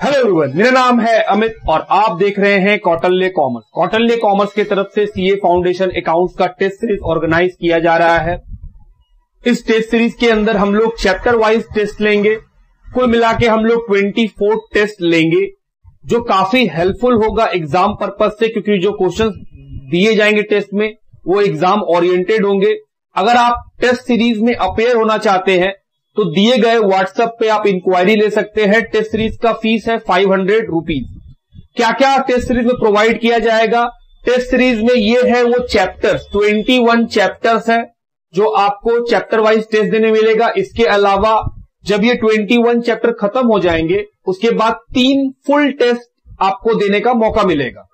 Hello everyone, मेरा नाम है अमित और आप देख रहे हैं कौटिल्य कॉमर्स। कौटिल्य कॉमर्स की तरफ से सीए फाउंडेशन अकाउंट्स का टेस्ट सीरीज ऑर्गेनाइज किया जा रहा है। इस टेस्ट सीरीज के अंदर हम लोग चैप्टर वाइज टेस्ट लेंगे। कुल मिला के हम लोग 24 टेस्ट लेंगे, जो काफी हेल्पफुल होगा एग्जाम पर्पज से, क्योंकि जो क्वेश्चंस दिए जाएंगे टेस्ट में वो एग्जाम ओरिएंटेड होंगे। अगर आप टेस्ट सीरीज में अपेयर होना चाहते हैं तो दिए गए व्हाट्सएप पे आप इंक्वायरी ले सकते हैं। टेस्ट सीरीज का फीस है 500 रुपीज। क्या क्या टेस्ट सीरीज में प्रोवाइड किया जाएगा? टेस्ट सीरीज में ये है वो चैप्टर्स, 21 चैप्टर्स है जो आपको चैप्टर वाइज टेस्ट देने मिलेगा। इसके अलावा जब ये 21 चैप्टर खत्म हो जाएंगे उसके बाद 3 फुल टेस्ट आपको देने का मौका मिलेगा।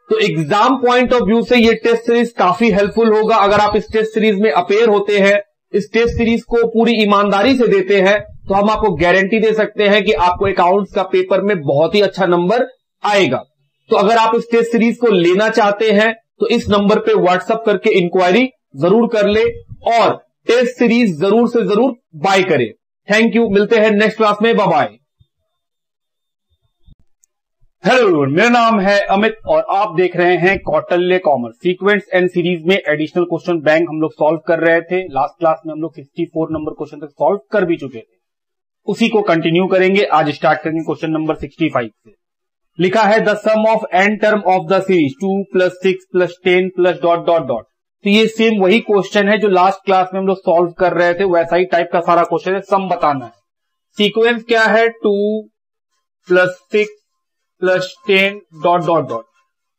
तो एग्जाम पॉइंट ऑफ व्यू से ये टेस्ट सीरीज काफी हेल्पफुल होगा। अगर आप इस टेस्ट सीरीज में अपेयर होते हैं, इस टेस्ट सीरीज को पूरी ईमानदारी से देते हैं, तो हम आपको गारंटी दे सकते हैं कि आपको अकाउंट्स का पेपर में बहुत ही अच्छा नंबर आएगा। तो अगर आप इस टेस्ट सीरीज को लेना चाहते हैं तो इस नंबर पे व्हाट्सएप करके इंक्वायरी जरूर कर ले और टेस्ट सीरीज जरूर से जरूर बाय करें। थैंक यू, मिलते हैं नेक्स्ट क्लास में, बाय बाय। हेलो एवरीवन, मेरा नाम है अमित और आप देख रहे हैं Kautilya commerce. Sequence and series में एडिशनल क्वेश्चन बैंक हम लोग सॉल्व कर रहे थे। लास्ट क्लास में हम लोग 64 नंबर क्वेश्चन तक सॉल्व कर भी चुके थे, उसी को कंटिन्यू करेंगे। आज स्टार्ट करेंगे क्वेश्चन नंबर 65 से। लिखा है the sum of N term of the series 2 + 6 + 10 + ... तो ये सेम वही क्वेश्चन है जो लास्ट क्लास में हम लोग सॉल्व कर रहे थे, वैसा ही टाइप का सारा क्वेश्चन है। सम बताना है। सीक्वेंस क्या है? 2 + 6 + 10 ...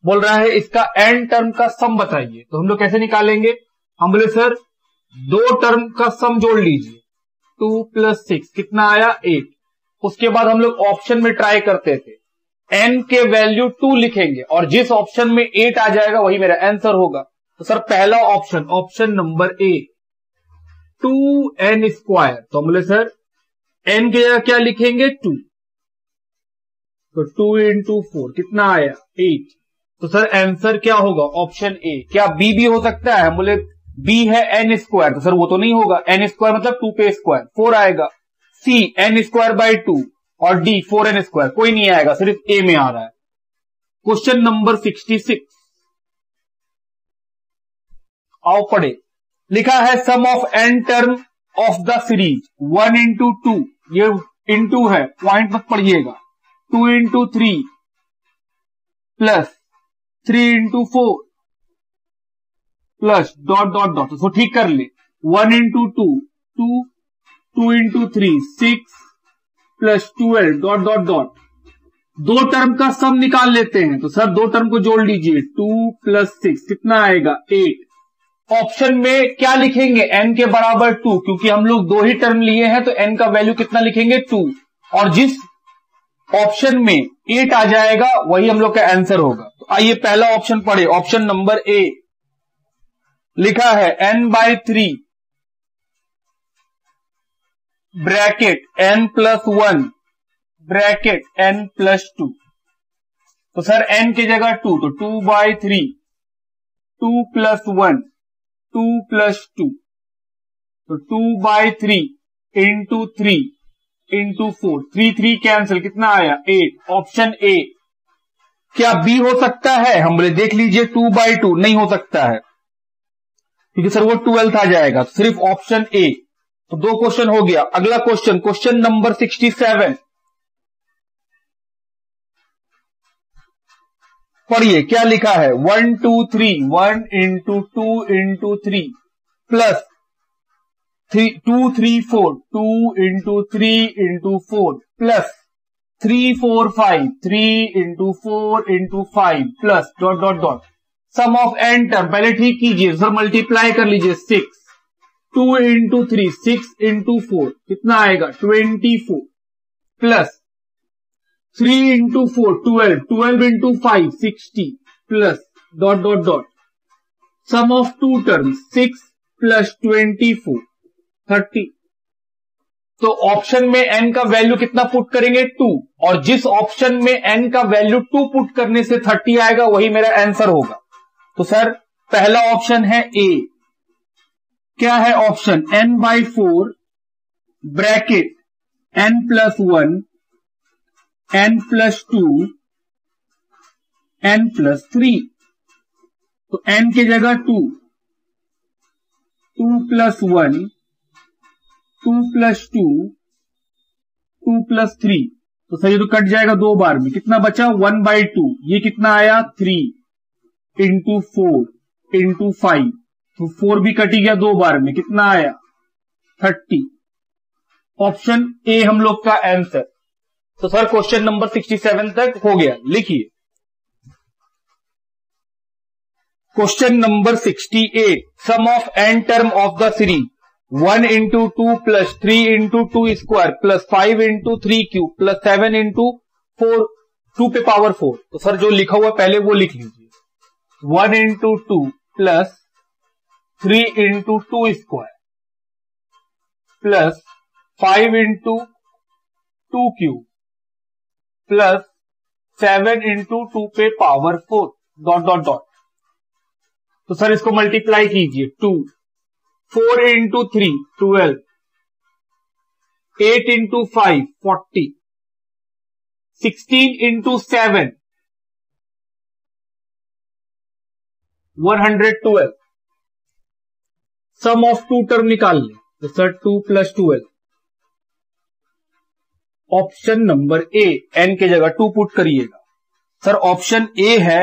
बोल रहा है इसका एन टर्म का सम बताइए। तो हम लोग कैसे निकालेंगे? हम बोले सर 2 टर्म का सम जोड़ लीजिए। 2 + 6 कितना आया? 8। उसके बाद हम लोग ऑप्शन में ट्राई करते थे, एन के वैल्यू 2 लिखेंगे और जिस ऑप्शन में 8 आ जाएगा वही मेरा आंसर होगा। तो सर पहला ऑप्शन, ऑप्शन नंबर ए, 2n²। तो हम बोले सर एन के जगह क्या लिखेंगे? 2। तो 2 × 4 कितना आया? 8। तो सर आंसर क्या होगा? Option A. क्या बी भी हो सकता है? हम बोले बी है n², तो सर वो तो नहीं होगा। n² मतलब 2 पे स्क्वायर, 4 आएगा। सी n²/2 और डी 4n², कोई नहीं आएगा, सिर्फ ए में आ रहा है। क्वेश्चन नंबर 66 आओ पढ़े। लिखा है sum of N term of the series 1 × 2, ये इंटू है, पॉइंट मत पढ़िएगा। 2 × 3 + 3 × 4 + ... तो ठीक कर ले। 1 × 2 2, 2 × 3 6 + 12 ... दो टर्म का सम निकाल लेते हैं। तो सर 2 टर्म को जोड़ लीजिए। 2 + 6 कितना आएगा? 8। ऑप्शन में क्या लिखेंगे? n के बराबर 2, क्योंकि हम लोग 2 ही टर्म लिए हैं तो n का वैल्यू कितना लिखेंगे? 2। और जिस ऑप्शन में 8 आ जाएगा वही हम लोग का आंसर होगा। तो आइए पहला ऑप्शन पढ़े। ऑप्शन नंबर ए लिखा है n/3 bracket n+1 bracket n+2। तो सर n की जगह 2, तो 2/3, 2 + 1 2 + 2, तो 2/3 × 3 × 4, 3 3 कैंसिल, कितना आया? 8। Option A. क्या बी हो सकता है? हम बोले देख लीजिए 2/2 नहीं हो सकता है, क्योंकि सर वो 12th आ जाएगा, सिर्फ ऑप्शन ए। तो 2 क्वेश्चन हो गया। अगला क्वेश्चन, क्वेश्चन नंबर 67 पढ़िए। क्या लिखा है? 1 2 3 1 × 2 × 3 plus 2 3 4 2 × 3 × 4 plus 3 4 5 3 × 4 × 5 plus ... sum of N term पहले ठीक कीजिए, सर मल्टीप्लाई कर लीजिए। 6 2 × 3 6 × 4 कितना आएगा? 24 plus 3 × 4 12 12 × 5 60 plus ... sum of 2 terms 6 + 24 30। तो ऑप्शन में n का वैल्यू कितना पुट करेंगे? 2। और जिस ऑप्शन में n का वैल्यू 2 पुट करने से 30 आएगा वही मेरा आंसर होगा। तो सर पहला ऑप्शन है ए। क्या है option? n/4 bracket n+1 n plus 2 n plus 3, तो n की जगह 2 प्लस 1 2 प्लस 2 2 प्लस 3, तो सर ये तो कट जाएगा दो बार में, कितना बचा 1/2, ये कितना आया 3 इंटू 4 इंटू 5, तो 4 भी कटी गया दो बार में, कितना आया 30। ऑप्शन ए हम लोग का आंसर। तो सर क्वेश्चन नंबर 67 तक हो गया, लिखिए question number 68, sum of n term of the series 1 into 2 plus 3 into 2 square plus 5 into 3 cube plus 7 into 4 2 पे पावर 4। तो सर जो लिखा हुआ पहले वो लिख लीजिए, 1 into 2 plus 3 into 2 square plus 5 into 2 cube plus 7 into 2 पे पावर 4 डॉट डॉट डॉट। तो सर इसको मल्टीप्लाई कीजिए, 2 4 into 3 12, 8 into 5 40, 16 into 7 112। Sum of two term निकाल लें, तो sir 2 plus 12। Option number A, n के जगह 2 पुट करिएगा। सर ऑप्शन ए है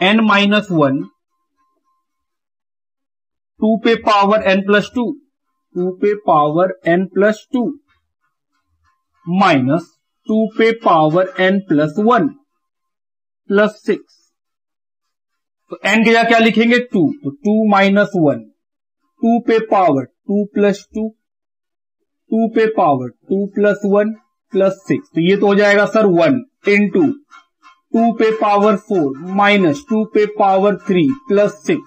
n-1 2 पे पावर n प्लस 2 2 पे पावर n प्लस 2 माइनस 2 पे पावर n प्लस 1 प्लस 6। तो n की जगह क्या लिखेंगे 2, तो 2 माइनस 1 2 पे पावर 2 प्लस 2 2 पे पावर 2 प्लस 1 प्लस 6, तो ये तो हो जाएगा सर 1 इंटू 2 पे पावर 4 माइनस 2 पे पावर 3 प्लस 6,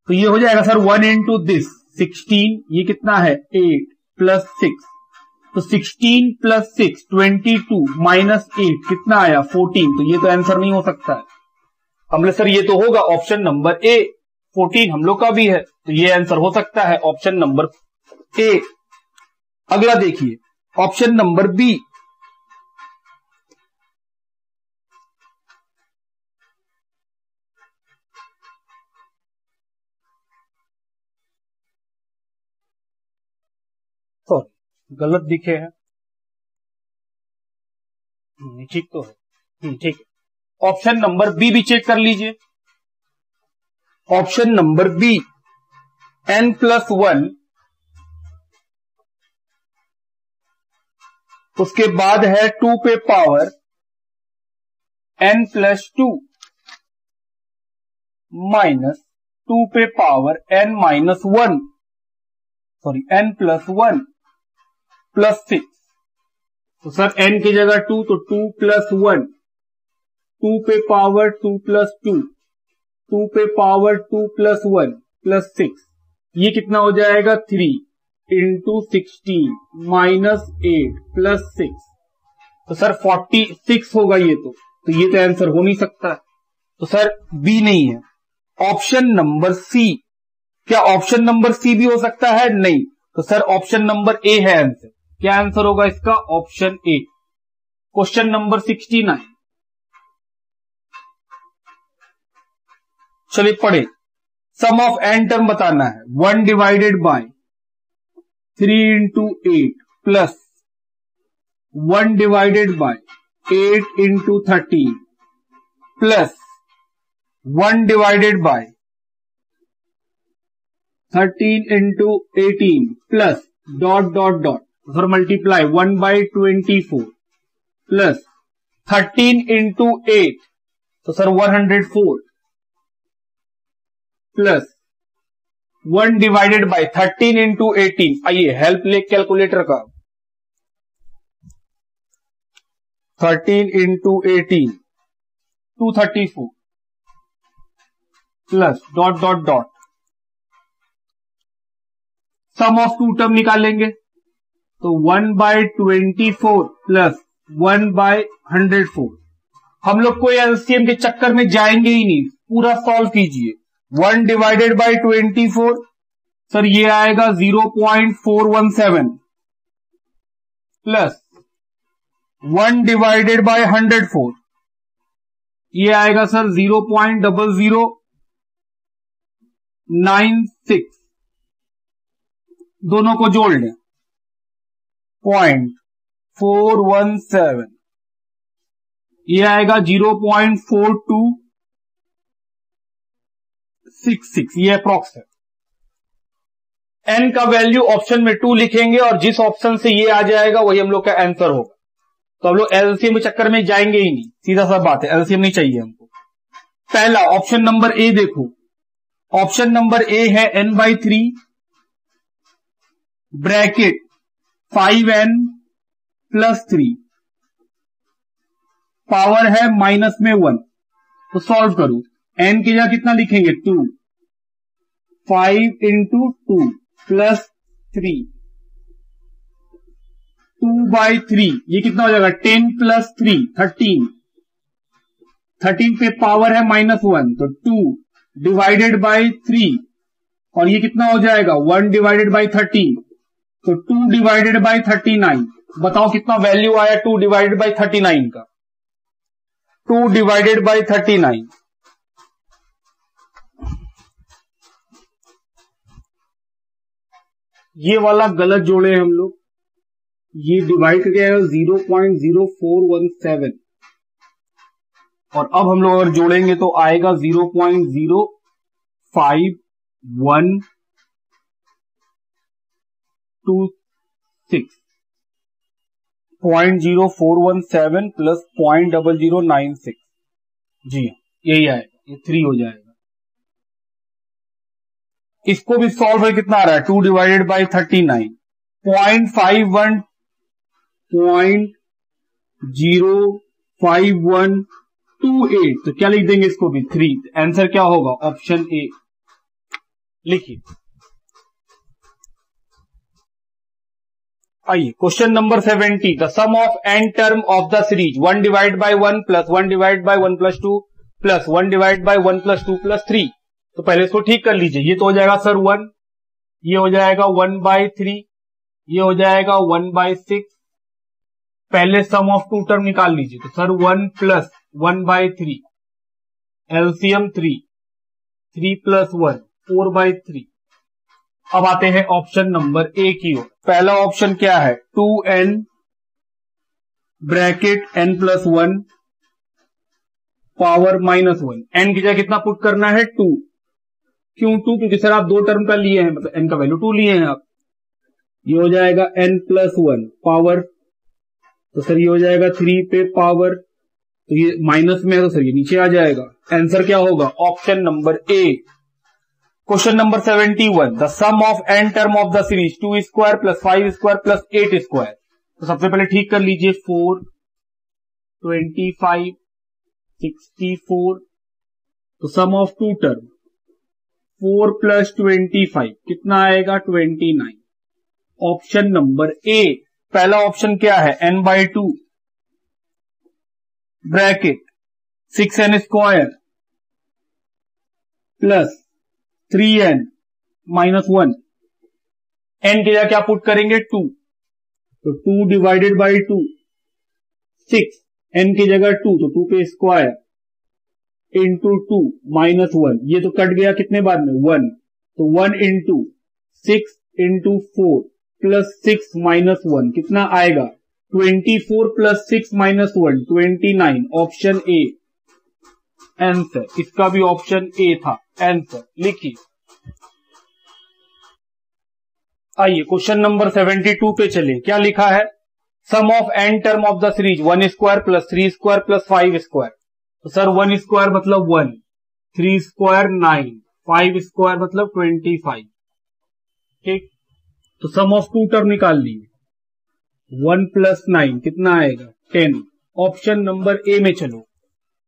तो ये हो जाएगा सर 1 इंटू दिस 16, ये कितना है 8 प्लस 6, तो 16 प्लस 6 22 माइनस 8 कितना आया 14, तो ये तो आंसर नहीं हो सकता है। हमने सर ये तो होगा ऑप्शन नंबर ए, 14 हम लोग का भी है, तो ये आंसर हो सकता है ऑप्शन नंबर ए। अगला देखिए ऑप्शन नंबर बी, सॉरी गलत दिखे हैं, ठीक तो है, ठीक है। ऑप्शन नंबर बी भी चेक कर लीजिए। Option number B n plus 1, उसके बाद है 2 पे पावर n प्लस 2 माइनस 2 पे power n minus 1, sorry n plus 1 plus 6। तो सर n की जगह 2, तो 2 प्लस 1 2 पे पावर 2 प्लस 2 2 पे पावर 2 प्लस 1 प्लस 6, ये कितना हो जाएगा 3 इंटू 16 माइनस 8 प्लस 6, तो सर 46 होगा ये तो ये तो आंसर हो नहीं सकता। तो सर बी नहीं है। ऑप्शन नंबर सी, क्या ऑप्शन नंबर सी भी हो सकता है? नहीं, तो सर ऑप्शन नंबर ए है आंसर। क्या आंसर होगा इसका? Option A. क्वेश्चन नंबर 69, चलिए पढ़े। सम ऑफ एन टर्म बताना है। 1 divided by 3 into 8 plus 1 divided by 8 into 13 plus 1 divided by 13 into 18 plus dot dot dot, sir multiply 1 by 24 plus 13 into 8, तो sir 104 plus 1 divided by 13 into 18। आइए help ले calculator का। 13 into 18 234 plus dot dot dot, sum of two term निकालेंगे तो 1 bye 24 plus 1 bye 104। हम लोग कोई LCM के चक्कर में जाएंगे ही नहीं, पूरा सॉल्व कीजिए। 1 डिवाइडेड बाय 24, सर ये आएगा 0.417 प्लस 1 डिवाइडेड बाय 104, ये आएगा सर 0.0096, दोनों को जोड़ लें 0.417, ये आएगा 0.4266, ये अप्रॉक्स है। n का वैल्यू ऑप्शन में 2 लिखेंगे और जिस ऑप्शन से ये आ जाएगा वही हम लोग का आंसर होगा। तो हम लोग एलसीएम के चक्कर में जाएंगे ही नहीं, सीधा सा बात है, एलसीएम नहीं चाहिए हमको। पहला ऑप्शन नंबर ए देखो, ऑप्शन नंबर ए है n/3 ब्रैकेट 5n + 3, पावर है माइनस में 1, तो सॉल्व करो। n की जगह कितना लिखेंगे 2, 5 × 2 + 3, 2/3, ये कितना हो जाएगा 10 + 3 13, 13 पे पावर है -1, तो 2 डिवाइडेड बाय 3, और ये कितना हो जाएगा 1 डिवाइडेड बाय 13, तो 2 डिवाइडेड बाय 39। बताओ कितना वैल्यू आया 2 डिवाइडेड बाय 39 का, 2 डिवाइडेड बाय 39, ये वाला गलत जोड़े हम लोग, ये डिवाइड करके आएगा 0.0417, और अब हम लोग अगर जोड़ेंगे तो आएगा 0.05126, 0.0417 + 0.0096, जी यही आएगा, ये 3 हो जाएगा। इसको भी सॉल्व है, कितना आ रहा है 2 डिवाइडेड बाय 39, 0.5128, तो क्या लिख देंगे इसको भी 3, आंसर क्या होगा ऑप्शन ए, लिखिए। आइए question number 70, the sum of n term of the series 1 divide by 1 + 1 divide by 1 + 2 + 1 divide by 1 + 2 + 3, तो पहले इसको ठीक कर लीजिए। ये तो हो जाएगा सर 1, ये हो जाएगा 1/3, ये हो जाएगा 1/6, पहले सम ऑफ 2 टर्म निकाल लीजिए, तो सर 1 + 1/3, एलसीएम 3, 3 + 1 4/3। अब आते हैं ऑप्शन नंबर ए की ओर। पहला ऑप्शन क्या है 2n bracket n + 1 power -1, n की जगह कितना पुट करना है 2, क्यों 2, क्योंकि सर आप 2 टर्म का लिए हैं, मतलब n का वैल्यू 2 लिए हैं आप, ये हो जाएगा n + 1 पावर, तो सर ये हो जाएगा 3 पे पावर, तो ये माइनस में है तो सर ये नीचे आ जाएगा, आंसर क्या होगा option number A. Question number 71, the sum of n term of the series 2² + 5² + 8², तो सबसे पहले ठीक कर लीजिए 4 25 64, तो सम ऑफ 2 टर्म 4 + 25 कितना आएगा 29, ऑप्शन नंबर ए। पहला ऑप्शन क्या है n/2 bracket 6n² + 3n - 1, n की जगह क्या पुट करेंगे 2, तो 2 डिवाइडेड बाय 2 6, n की जगह 2, तो 2 पे स्क्वायर इंटू 2 -1, ये तो कट गया कितने बाद में 1, तो 1 × 6 × 4 + 6 - 1 कितना आएगा 24 + 6 - 1 29, ऑप्शन ए आंसर, इसका भी ऑप्शन ए था आंसर, लिखिए। आइए क्वेश्चन नंबर 72 पे चलिए, क्या लिखा है sum of n term of the series 1² + 3² + 5², तो सर 1² मतलब 1, 3² 9, 5² मतलब 25, ठीक, तो सम ऑफ 2 टर्म निकाल लिए, 1 + 9 कितना आएगा 10, ऑप्शन नंबर ए में चलो।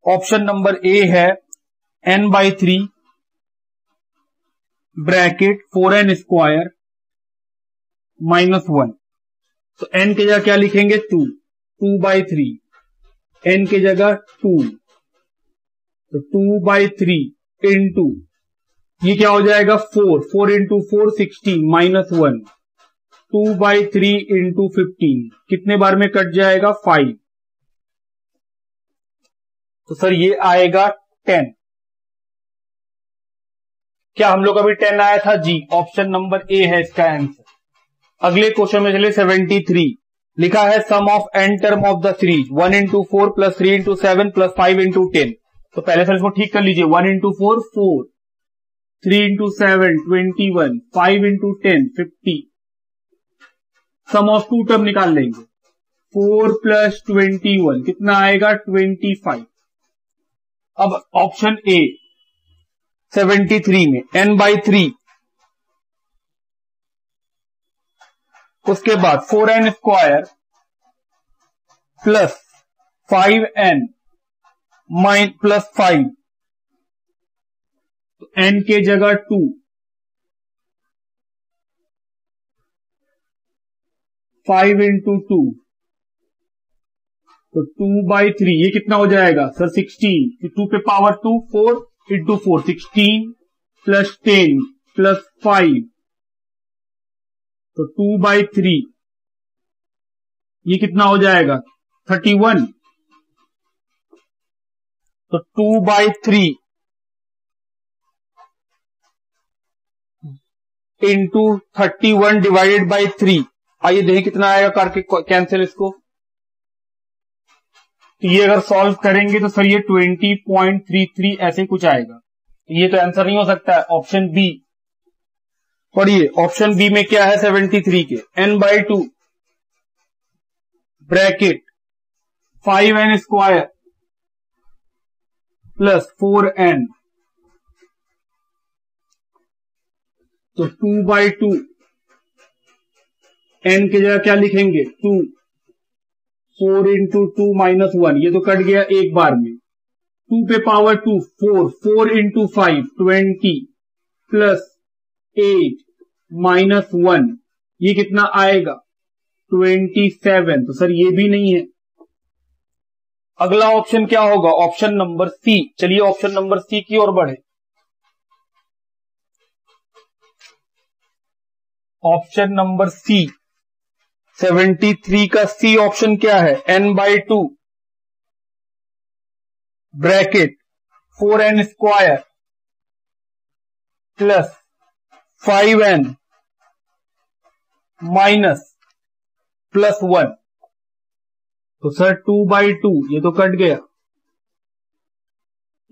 ऑप्शन नंबर ए है n/3 ब्रैकेट 4n² -1, तो n की जगह क्या लिखेंगे 2, 2/3, n की जगह 2, तो 2/3 इंटू ये क्या हो जाएगा 4, 4 × 4 16 -1, 2/3 × 15 कितने बार में कट जाएगा 5, तो सर ये आएगा 10। क्या हम लोग अभी 10 आया था? जी, ऑप्शन नंबर ए है इसका आंसर। अगले क्वेश्चन में चले 73। लिखा है sum of N term of the series 1 into 4 plus 3 into 7 plus 5 into 10। तो पहले सर इसको ठीक कर लीजिए। 1 into 4 4, 3 into 7 21, 5 into 10 50। Sum of two term निकाल लेंगे। 4 प्लस 21 कितना आएगा? 25। अब ऑप्शन ए 73 में n/3, उसके बाद 4n square plus 5n plus 5, तो n के जगह 2, 5 into 2, तो 2/3 ये कितना हो जाएगा सर? 16। 2 पे पावर 2, 4 into 4 16 प्लस 10 प्लस 5, तो 2/3 ये कितना हो जाएगा? 31। तो 2/3 इंटू 31 डिवाइडेड बाई 3। आइए देखें कितना आएगा करके कैंसिल इसको। तो ये अगर सॉल्व करेंगे तो सर ये 20.33 ऐसे कुछ आएगा। ये तो आंसर नहीं हो सकता है। ऑप्शन बी पढ़िए। ऑप्शन बी में क्या है 73 के? n/2 bracket 5n square plus 4n, तो 2/2 n की जगह क्या लिखेंगे? 2, 4 into 2 minus 1, ये तो कट गया एक बार में। 2 पे पावर 2 4, 4 into 5 20 प्लस 8 माइनस 1, ये कितना आएगा? 27। तो सर ये भी नहीं है। अगला ऑप्शन क्या होगा? Option number C. चलिए ऑप्शन नंबर सी की ओर बढ़े। ऑप्शन नंबर सी 73 का सी ऑप्शन क्या है? n/2 bracket 4n square plus 5n minus plus 1, तो सर 2/2 ये तो कट गया।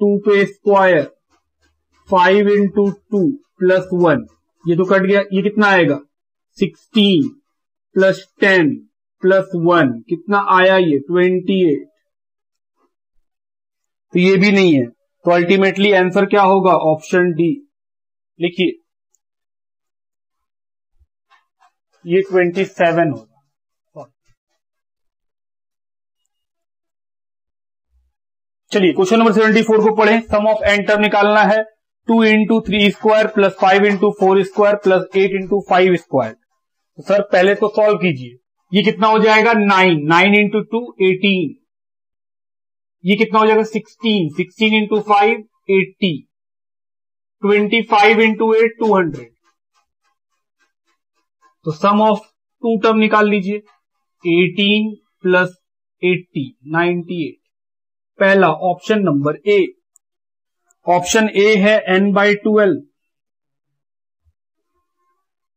2 पे स्क्वायर 5 into 2 प्लस 1, ये तो कट गया। ये कितना आएगा? 16 प्लस 10 प्लस 1 कितना आया? ये 28। तो ये भी नहीं है। तो अल्टीमेटली आंसर क्या होगा? Option D. लिखिए ये 27 होगा। चलिए क्वेश्चन नंबर 74 को पढ़ें। सम ऑफ एन टर्म निकालना है। 2 into 3 square plus 5 into 4 square plus 8 into 5 square. तो सर पहले तो सॉल्व कीजिए। ये कितना हो जाएगा? 9, 9 into 2 18, ये कितना हो जाएगा? 16, 16 into 5 80, 25 into 8 200। तो सम ऑफ टू टर्म निकाल लीजिए। 18 प्लस 80 98। पहला option number A. Option A है n/12।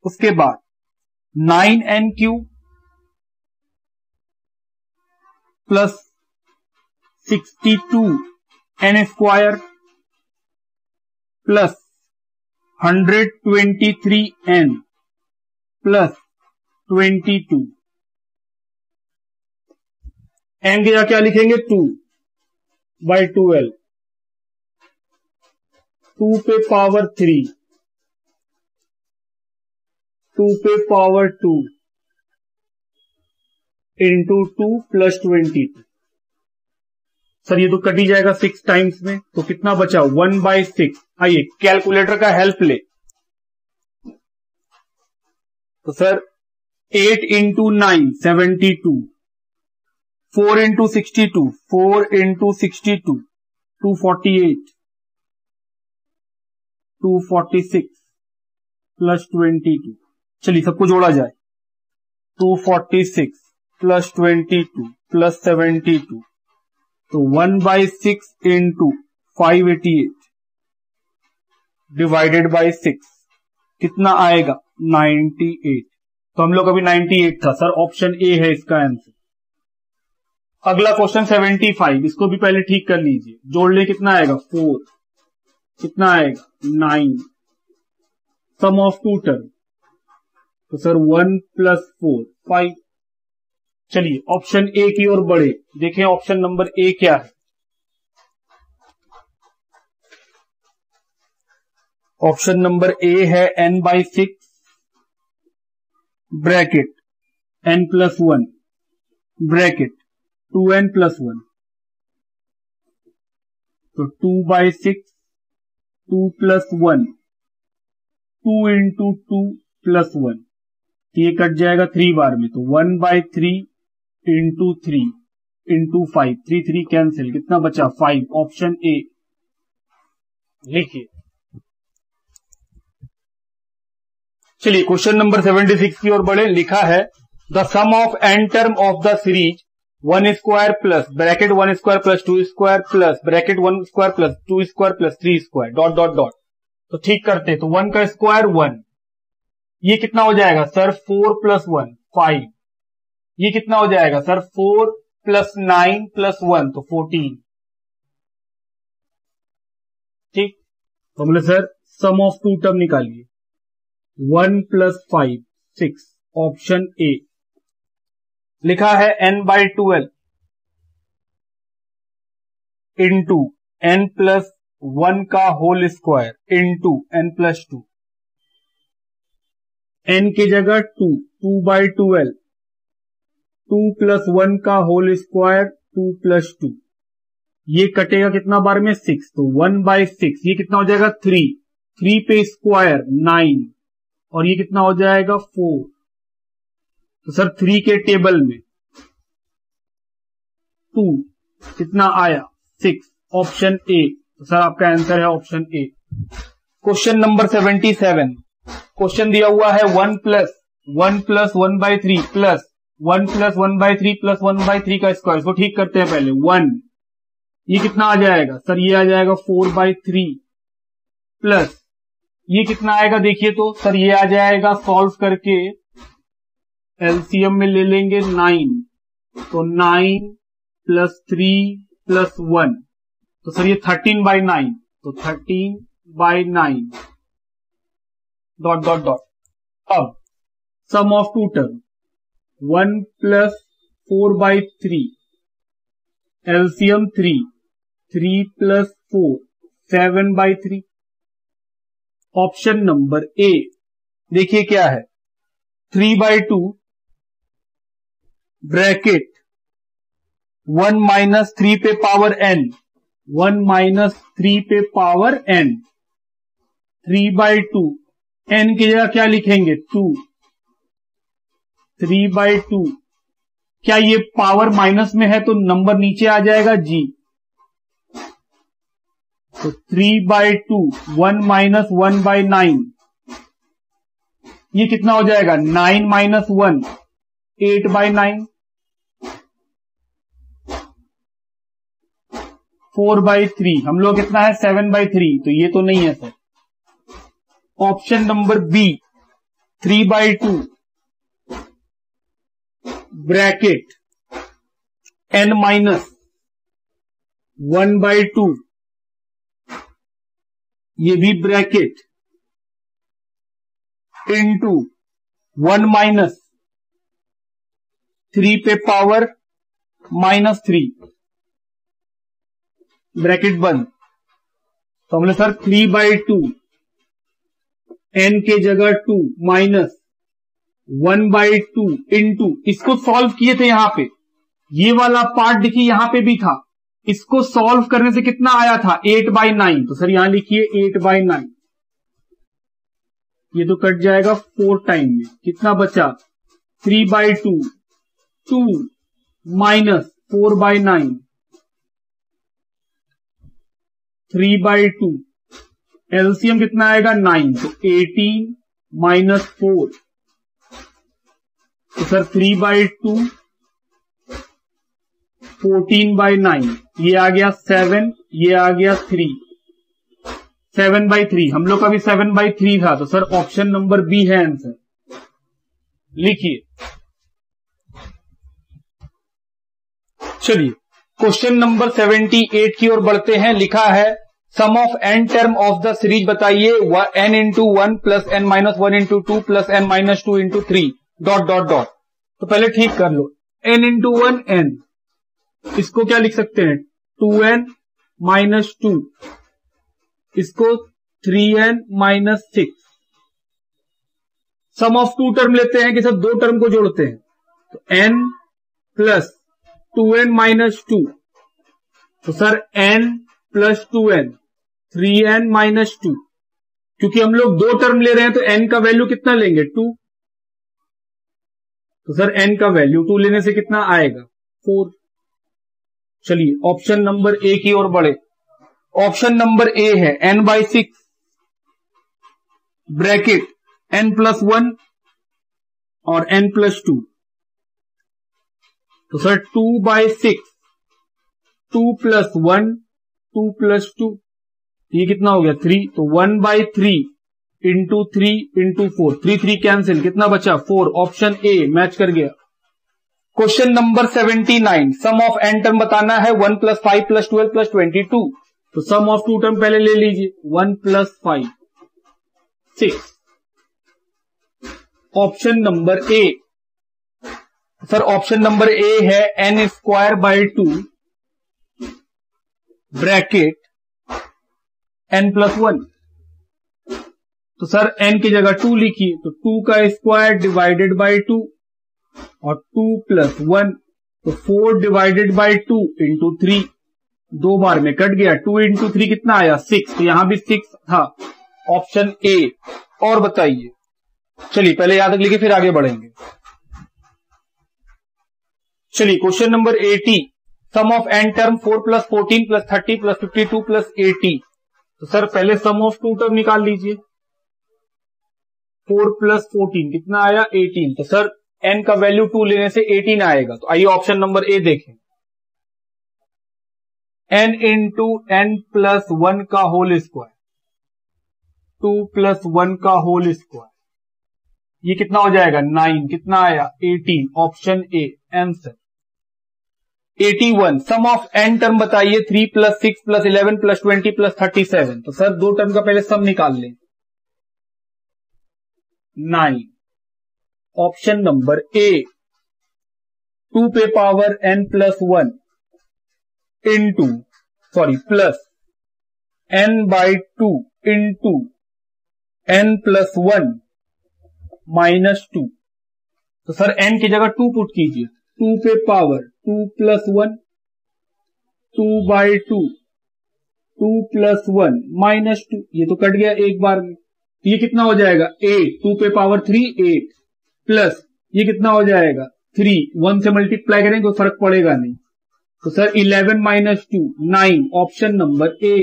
उसके बाद 9n³ plus 62n square plus 123n plus 22। n की जगह क्या लिखेंगे? 2/12। 2 पे पावर 3, 2 पे पावर 2 इंटू 2 प्लस 22। सर ये तो कट ही जाएगा 6 टाइम्स में, तो कितना बचा? 1/6। आइए कैलकुलेटर का हेल्प ले। तो sir 8 into 9 72, 4 into 62, 4 into 62 248, 246 plus 22। चलिए सबको जोड़ा जाए। 246 प्लस 22 प्लस 72, तो 1/6 इंटू 588 डिवाइडेड बाय 6 कितना आएगा 98। तो हम लोग अभी 98 था सर, ऑप्शन ए है इसका आंसर। अगला क्वेश्चन 75, इसको भी पहले ठीक कर लीजिए। जोड़ ले कितना आएगा 4, कितना आएगा 9, सम ऑफ टू टर्म, तो सर 1 + 4 5। चलिए ऑप्शन ए की ओर बढ़े, देखें ऑप्शन नंबर ए क्या है। ऑप्शन नंबर ए है n/6 bracket n+1 bracket 2n + 1, तो 2/6 2 + 1 2 × 2 + 1, ये कट जाएगा 3 बार में, तो 1/3 × 3 × 5, 3 3 कैंसिल, कितना बचा 5, ऑप्शन ए लिखिए। चलिए क्वेश्चन नंबर 76 की ओर बढ़े। लिखा है the sum of n term of the series 1² plus bracket 1² + 2² plus bracket 1² + 2² + 3² dot dot dot. तो ठीक करते, तो 1 का स्क्वायर 1, ये कितना हो जाएगा सर 4 + 1 5, ये कितना हो जाएगा सर 4 + 9 + 1, तो 14। ठीक, तो बोले sir sum of two term निकालिए। 1 + 5 6, ऑप्शन ए। लिखा है n/12 इंटू n+1 का whole square into n+2, n की जगह 2, 2/12 2 + 1 का होल स्क्वायर 2 + 2, ये कटेगा कितना बार में 6, तो 1/6, ये कितना हो जाएगा 3, 3 पे स्क्वायर 9, और ये कितना हो जाएगा 4, तो सर 3 के टेबल में 2 कितना आया 6, ऑप्शन ए। तो सर आपका आंसर है option A. Question number 77, question दिया हुआ है 1 + 1 + 1/3 प्लस 1 + 1/3 + 1/3 का स्क्वायर, इसको ठीक करते हैं पहले। 1, ये कितना आ जाएगा सर, ये आ जाएगा 4/3 प्लस ये कितना आएगा देखिए, तो सर ये आ जाएगा सॉल्व करके एलसीएम में ले लेंगे 9, तो 9 + 3 + 1, तो सर ये 13/9, तो 13/9 डॉट डॉट डॉट। अब sum of two term 1 + 4/3, LCM 3 + 4 7/3, option number A. देखिए क्या है 3/2 ब्रैकेट 1 - 3 पे पावर n, 1 - 3 पे पावर n, 3/2 n की जगह क्या लिखेंगे 2, 3/2, क्या ये पावर माइनस में है तो नंबर नीचे आ जाएगा जी, तो 3/2 1 - 1/9, ये कितना हो जाएगा 9 - 1 8/9, 4/3, हम लोग कितना है 7/3, तो ये तो नहीं है sir. Option number B 3/2 bracket n - 1/2, ये भी ब्रैकेट इंटू 1 - 3 पे पावर -3 ब्रैकेट बंद, तो हमने सर 3/2 n के जगह 2 माइनस 1/2 इंटू, इसको सॉल्व किए थे यहां पे, ये वाला पार्ट देखिए यहां पे भी था, इसको सॉल्व करने से कितना आया था 8/9, तो सर यहां लिखिए 8/9, ये तो कट जाएगा 4 टाइम में, कितना बचा 3/2 2 माइनस 4/9 3/2, एलसीएम कितना आएगा 9, तो 18 - 4, तो सर 3/2 14/9, ये आ गया 7, ये आ गया 3, 7/3, हम लोग का भी 7/3 था, तो सर ऑप्शन नंबर बी है आंसर। लिखिए। चलिए क्वेश्चन नंबर 78 की ओर बढ़ते हैं। लिखा है sum of n term of the series बताइए n into 1 plus n minus 1 into 2 plus n minus 2 into 3 dot dot dot. तो पहले ठीक कर लो, n इंटू 1 n, इसको क्या लिख सकते हैं 2n माइनस 2, इसको 3n minus 6। Sum of two term लेते हैं कि सब दो टर्म को जोड़ते हैं, तो n प्लस 2n माइनस 2, तो sir n plus 2n 3n minus 2, क्योंकि हम लोग दो टर्म ले रहे हैं तो n का वैल्यू कितना लेंगे 2, तो सर n का वैल्यू 2 लेने से कितना आएगा 4। चलिए ऑप्शन नंबर ए की ओर बढ़े। ऑप्शन नंबर ए है n/6 ब्रैकेट n प्लस 1 और n प्लस 2, तो सर 2/6, 2 प्लस 1, 2 प्लस 2, ये कितना हो गया 3, तो 1/3 इंटू 3 इंटू 4, 3 कैंसिल, कितना बचा 4। ऑप्शन ए मैच कर गया। Question number 79, sum of n term बताना है 1 प्लस 5 प्लस 12 प्लस 22, तो सम ऑफ टू टर्म पहले ले लीजिए 1 प्लस 5 6। ऑप्शन नंबर ए, सर ऑप्शन नंबर ए है n square by 2 bracket n plus 1, तो सर n की जगह 2 लिखिए, तो 2 का स्क्वायर डिवाइडेड बाई 2 और 2 प्लस 1, तो 4 डिवाइडेड बाई 2 इंटू 3, 2 बार में कट गया, 2 इंटू 3 कितना आया 6, तो यहां भी 6 था। Option A. और बताइए, चलिए पहले याद रख लीजिए फिर आगे बढ़ेंगे। चलिए question number 80, sum of n term 4 plus 14 plus 30 plus 52 plus 80, तो सर पहले सम ऑफ टू टर्म निकाल लीजिए, 4 प्लस 14 कितना आया 18, तो सर n का वैल्यू 2 लेने से 18 आएगा। तो आइए ऑप्शन नंबर ए देखें, n इंटू n प्लस 1 का होल स्क्वायर, 2 प्लस 1 का होल स्क्वायर, ये कितना हो जाएगा 9, कितना आया 18। Option A answer. 81, sum of n term बताइए 3 प्लस 6 प्लस 11 प्लस 20 प्लस 37, तो सर दो टर्म का पहले सम निकाल लें 9। ऑप्शन नंबर ए, 2 पे power n plus 1 into plus n by 2 into n plus 1 minus 2, तो सर n की जगह 2 पुट कीजिए, 2 पे power 2 plus 1, 2 by 2, 2 plus 1 minus 2, ये तो कट गया एक बार में, तो ये कितना हो जाएगा 8, 2 पे पावर 3 8 प्लस ये कितना हो जाएगा 3, 1 से मल्टीप्लाई करेंगे कोई फर्क पड़ेगा नहीं, तो सर 11 माइनस 2 9। ऑप्शन नंबर ए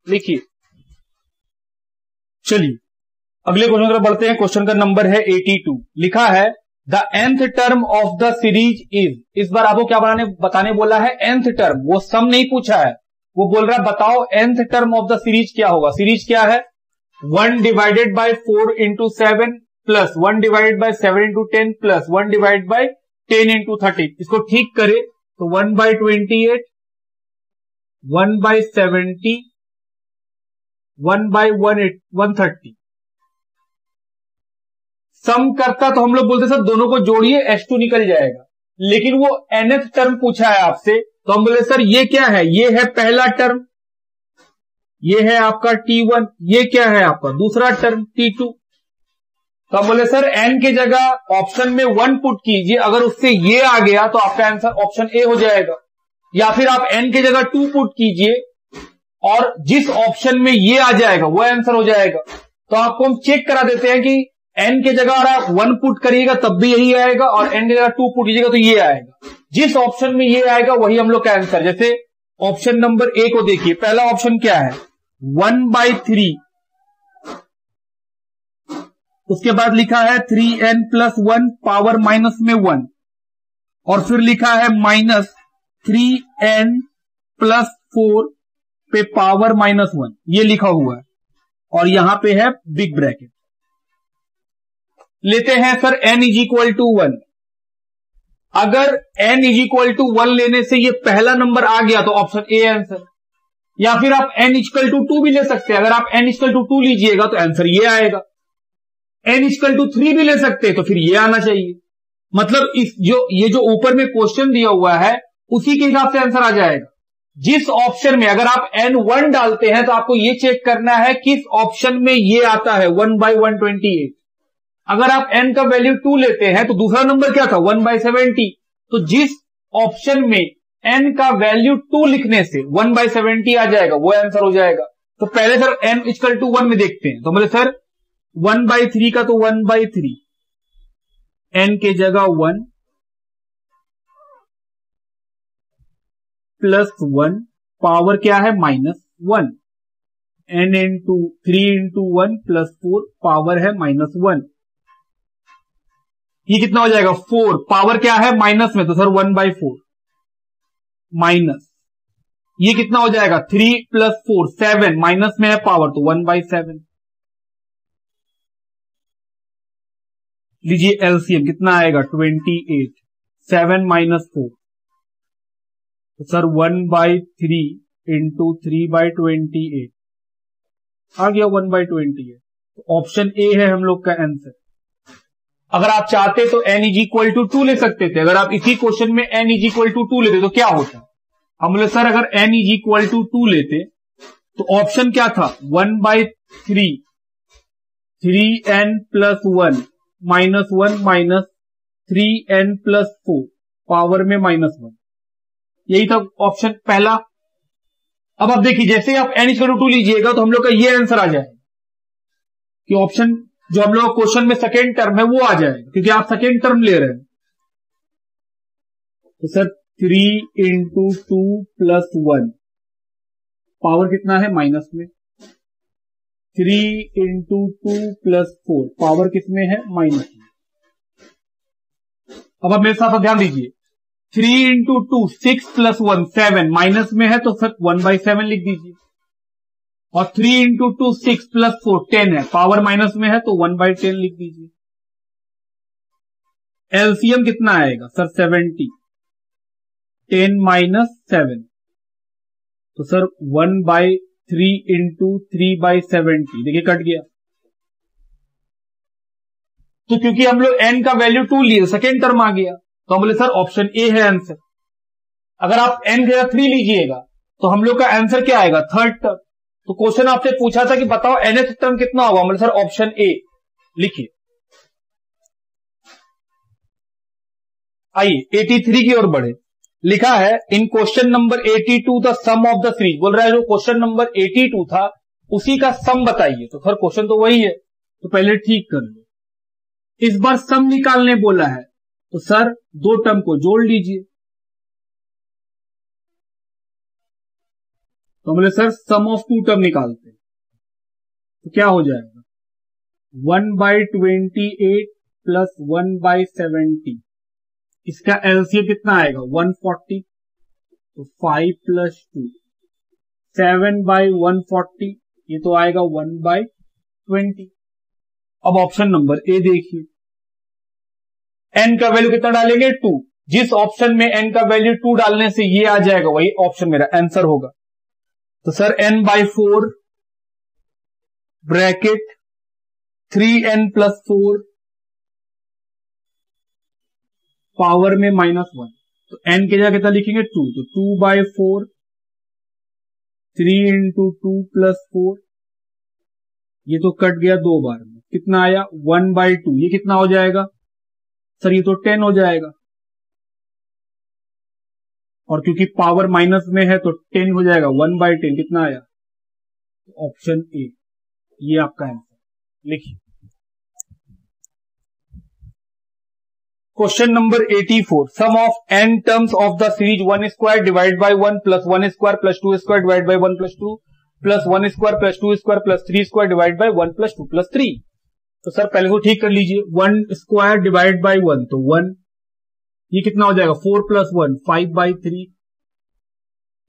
लिखिए। चलिए अगले क्वेश्चन की तरफ बढ़ते हैं। क्वेश्चन का नंबर है 82। लिखा है the nth term of the series is, इस बार आपको क्या बताने बोला है nth टर्म, वो सम नहीं पूछा है, वो बोल रहा है बताओ nth term of the series क्या होगा। सीरीज क्या है 1 divided bye 4 into 7 plus 1 divided bye 7 into 10 plus 1 divide bye 10 into 30। इसको ठीक करे तो 1 बाय 28, 1 बाय 70, 1 बाय 130। सम करता तो हम लोग बोलते सर दोनों को जोड़िए S2 निकल जाएगा, लेकिन वो nth टर्म पूछा है आपसे, तो हम बोले सर ये क्या है, ये है पहला टर्म, ये है आपका T1, ये क्या है आपका दूसरा टर्म T2। तो हम बोले सर n की जगह ऑप्शन में 1 पुट कीजिए, अगर उससे ये आ गया तो आपका आंसर ऑप्शन ए हो जाएगा, या फिर आप n की जगह 2 पुट कीजिए और जिस ऑप्शन में ये आ जाएगा वो आंसर हो जाएगा। तो आपको हम चेक करा देते हैं कि n की जगह अगर आप 1 पुट करिएगा तब भी यही आएगा और n की जगह 2 पुट कीजिएगा तो ये आएगा, जिस ऑप्शन में ये आएगा वही हम लोग का आंसर। जैसे ऑप्शन नंबर ए को देखिए, पहला ऑप्शन क्या है 1/3, उसके बाद लिखा है 3n प्लस 1 पावर माइनस में 1, और फिर लिखा है माइनस 3n प्लस 4 पे पावर -1 ये लिखा हुआ है और यहां पे है बिग ब्रैकेट। लेते हैं sir n is equal to 1। अगर n इज इक्वल टू 1 लेने से ये पहला नंबर आ गया तो ऑप्शन ए आंसर, या फिर आप n इक्वल टू 2 भी ले सकते हैं। अगर आप n इक्वल टू 2 लीजिएगा तो आंसर ये आएगा। n इक्वल टू 3 भी ले सकते हैं तो फिर ये आना चाहिए। मतलब ये जो ऊपर में क्वेश्चन दिया हुआ है उसी के हिसाब से आंसर आ जाएगा। जिस ऑप्शन में अगर आप n1 डालते हैं तो आपको ये चेक करना है किस ऑप्शन में ये आता है 1/128। अगर आप n का वैल्यू 2 लेते हैं तो दूसरा नंबर क्या था 1/70। तो जिस ऑप्शन में n का वैल्यू 2 लिखने से 1/70 आ जाएगा वो आंसर हो जाएगा। तो पहले सर n इक्वल टू 1 में देखते हैं। तो बोले सर 1/3 का तो 1/3 n के जगह 1 प्लस 1 पावर क्या है -1 n into 3 into 1 plus 4 power है -1। ये कितना हो जाएगा 4 पावर क्या है माइनस में तो सर 1/4 माइनस ये कितना हो जाएगा 3 प्लस 4 7 माइनस में है पावर तो 1/7। लीजिए एलसीएम कितना आएगा 28 7 माइनस 4 तो सर 1/3 इंटू 3/28 आ गया 1/28। तो ऑप्शन ए है हम लोग का आंसर। अगर आप चाहते तो n इज इक्वल टू 2 ले सकते थे। अगर आप इसी क्वेश्चन में n इज इक्वल टू 2 लेते तो क्या होता? हम बोले सर अगर n इज इक्वल टू 2 लेते तो ऑप्शन क्या था 1/3 3n plus 1 -1 minus 3n plus 4 power में -1 यही था ऑप्शन पहला। अब आप देखिए जैसे आप n इक्वल टू 2 लीजिएगा तो हम लोग का ये आंसर आ जाएगा कि ऑप्शन जो हम लोग क्वेश्चन में सेकेंड टर्म है वो आ जाएगा क्योंकि आप सेकेंड टर्म ले रहे हैं। तो सर 3 इंटू 2 प्लस 1 पावर कितना है माइनस में 3 इंटू 2 प्लस 4 पावर किसमें है माइनस में। अब आप मेरे साथ ध्यान दीजिए 3 इंटू 2 6 प्लस 1 7 माइनस में है तो सर 1/7 लिख दीजिए और 3 इंटू 2 6 प्लस 4 10 है पावर माइनस में है तो 1/10 लिख दीजिए। एलसीएम कितना आएगा सर 70 10 माइनस 7 तो सर 1/3 इंटू 3/70 देखिए कट गया। तो क्योंकि हम लोग n का वैल्यू 2 लिए सेकेंड टर्म आ गया तो हम बोले सर ऑप्शन ए है आंसर। अगर आप n जगह 3 लीजिएगा तो हम लोग का आंसर क्या आएगा थर्ड टर्म। तो क्वेश्चन आपसे पूछा था कि बताओ nth टर्म कितना होगा, मतलब सर ऑप्शन ए लिखिए। आइए 83 की ओर बढ़े। लिखा है in question number 82 the sum of the series. बोल रहा है जो क्वेश्चन नंबर 82 था उसी का सम बताइए। तो सर क्वेश्चन तो वही है तो पहले ठीक कर लो। इस बार सम निकालने बोला है तो सर दो टर्म को जोड़ लीजिए। तो बोले सर सम ऑफ 2 टर्म निकालते हैं तो क्या हो जाएगा 1/28 प्लस 1/70 इसका एलसीएम कितना आएगा 140 तो 5 प्लस 2 7/140 ये तो आएगा 1/20। अब ऑप्शन नंबर ए देखिए n का वैल्यू कितना डालेंगे 2। जिस ऑप्शन में n का वैल्यू 2 डालने से ये आ जाएगा वही ऑप्शन मेरा आंसर होगा। तो sir n/4 bracket 3n plus 4 power में -1 तो n की जगह कितना लिखेंगे 2 तो 2/4 3 इंटू 2 प्लस 4 ये तो कट गया 2 बार में कितना आया 1/2 ये कितना हो जाएगा सर ये तो 10 हो जाएगा और क्योंकि पावर माइनस में है तो 10 हो जाएगा 1/10 कितना आया ऑप्शन ए ये आपका आंसर लिखिए। Question number 84 sum of n terms of the series 1 square divide by 1 plus 1 square plus 2 square divide by 1 plus 2 plus 1 square plus 2 square plus 3 square divide by 1 plus 2 plus 3। तो sir पहले को ठीक कर लीजिए 1 square divide by 1 तो 1 ये कितना हो जाएगा 4 प्लस 1 5/3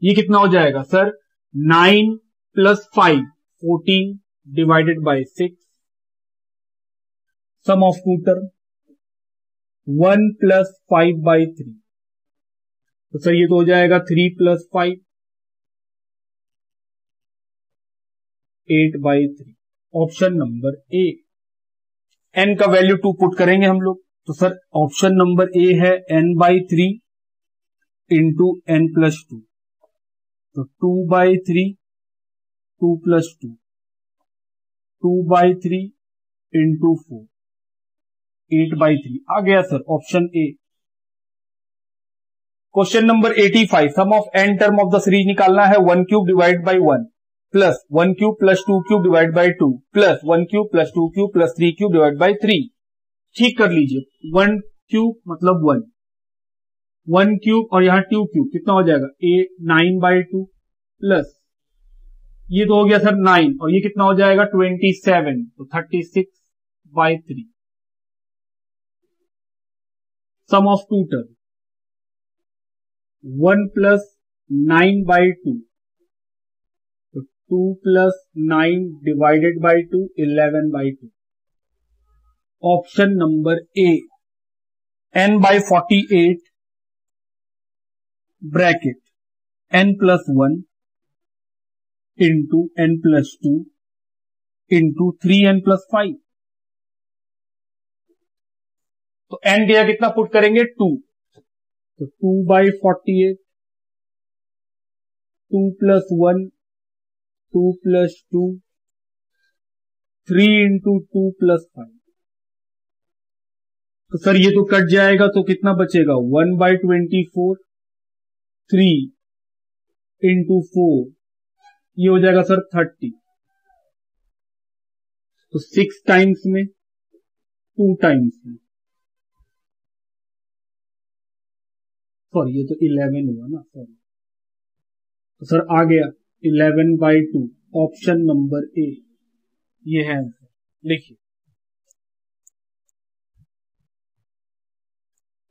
ये कितना हो जाएगा sir 9 + 5 14 divided by 6 sum of two term 1 + 5/3 तो सर ये तो हो जाएगा 3 + 5 8/3 ऑप्शन नंबर ए। n का वैल्यू 2 पुट करेंगे हम लोग तो सर ऑप्शन नंबर ए है n/3 इंटू n + 2 तो 2/3 2 + 2 2/3 इंटू 4 8/3 आ गया sir option A. Question number 85 sum of n term of the series निकालना है 1³ divide by 1 plus 1³ + 2³ divide by 2 plus 1³ + 2³ + 3³ divide by 3। ठीक कर लीजिए 1³ मतलब 1³ और यहां 2³ कितना हो जाएगा 9/2 प्लस ये तो हो गया सर 9 और ये कितना हो जाएगा 27 तो 36/3 सम ऑफ टू टर्म 1 + 9/2 तो 2 + 9 divided by 2 11/2 option number A. n/48 bracket n + 1 into n + 2 into 3n + 5 तो n दिया कितना पुट करेंगे 2 तो 2/48 2 + 1 2 + 2 3 इंटू 2 + 5 तो सर ये तो कट जाएगा तो कितना बचेगा 1/24 3 इंटू 4 ये हो जाएगा सर 30 तो 6 टाइम्स में 2 टाइम्स में सॉरी ये तो 11 हुआ ना सॉरी तो सर आ गया 11/2 ऑप्शन नंबर ए ये है आंसर। लिखिए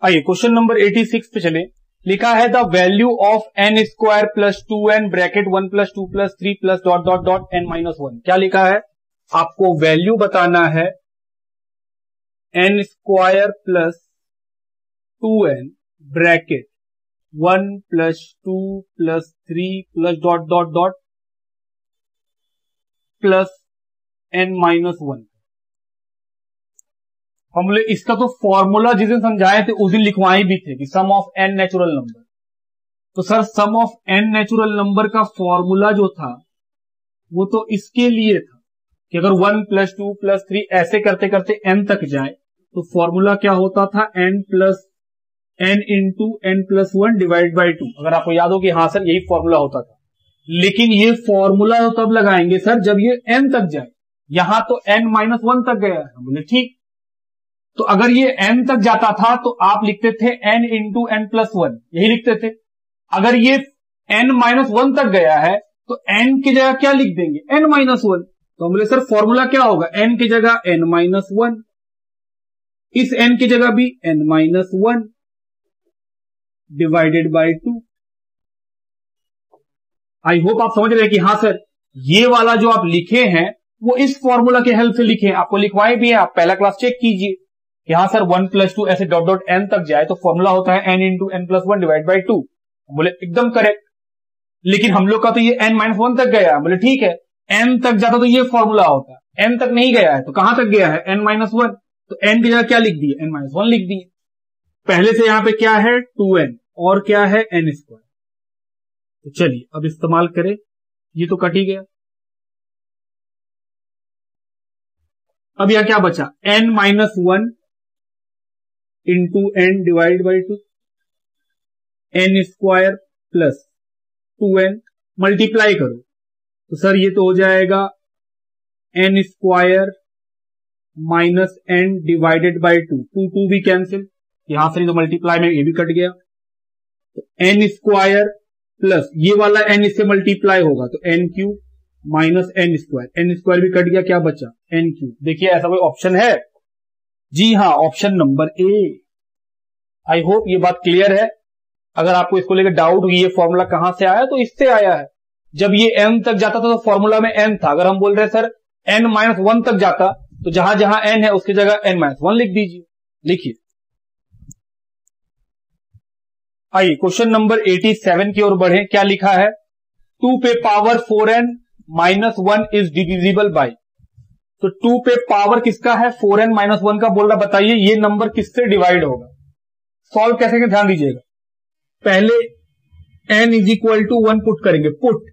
आइए क्वेश्चन नंबर 86 पे चले। लिखा है the value of n² + 2n bracket 1 + 2 + 3 + ... n-1 क्या लिखा है आपको वैल्यू बताना है n² + 2n ब्रैकेट 1 + 2 + 3 + ... n-1 हम लोग इसका तो फॉर्मूला जिस दिन समझाए थे उस दिन लिखवाए भी थे कि sum of n natural number. तो sir sum of n natural number का फॉर्मूला जो था वो तो इसके लिए था कि अगर 1 + 2 + 3 ऐसे करते करते n तक जाए तो फॉर्मूला क्या होता था n into n + 1 divide by 2। अगर आपको याद हो कि हाँ सर यही फॉर्मूला होता था, लेकिन ये फॉर्मूला तो तब लगाएंगे सर जब ये n तक जाए। यहां तो n-1 तक गया है बोले ठीक, तो अगर ये n तक जाता था तो आप लिखते थे n इंटू n + 1 यही लिखते थे। अगर ये n-1 तक गया है तो n की जगह क्या लिख देंगे n-1 तो बोले सर फॉर्मूला क्या होगा n की जगह n-1 इस n की जगह भी n-1 divided by 2। I hope आप समझ रहे हैं कि हाँ सर ये वाला जो आप लिखे हैं वो इस फॉर्मूला के हेल्प से लिखे, आपको लिखवाए भी है, आप पहला क्लास चेक कीजिए कि हाँ सर 1 + 2 ऐसे ... n तक जाए तो फॉर्मूला होता है n into n + 1 divide by 2। बोले एकदम करेक्ट, लेकिन हम लोग का तो ये n-1 तक गया। बोले ठीक है n तक जाता तो ये फॉर्मूला होता, n तक नहीं गया है तो कहां तक गया है n-1 तो n की जगह क्या लिख दिए n-1 लिख दिए। पहले से यहां पे क्या है 2n और क्या है n²। तो चलिए अब इस्तेमाल करें, ये तो कट ही गया। अब यहां क्या बचा n-1 into n divide by 2 n² plus 2n multiply करो तो सर ये तो हो जाएगा n² minus n divided by 2 2 भी कैंसिल, यहां से तो मल्टीप्लाई में ये भी कट गया तो n² प्लस ये वाला n इससे मल्टीप्लाई होगा तो n³ माइनस n² भी कट गया, क्या बचा n³। देखिए ऐसा कोई ऑप्शन है? जी हाँ option number A. I hope ये बात क्लियर है। अगर आपको इसको लेकर डाउट हुई ये फॉर्मूला कहां से आया, तो इससे आया है। जब ये n तक जाता था तो फॉर्मूला में n था। अगर हम बोल रहे हैं सर n-1 तक जाता, तो जहां जहां n है उसकी जगह n-1 लिख दीजिए। लिखिए, आइए क्वेश्चन नंबर 87 की ओर बढ़े। क्या लिखा है? 2 पे power 4n-1 is divisible bye. तो 2 पे पावर किसका है? 4n-1 का बोल रहा। बताइए ये नंबर किससे डिवाइड होगा? सॉल्व कैसे करेंगे ध्यान दीजिएगा। पहले n is equal to 1 put करेंगे। Put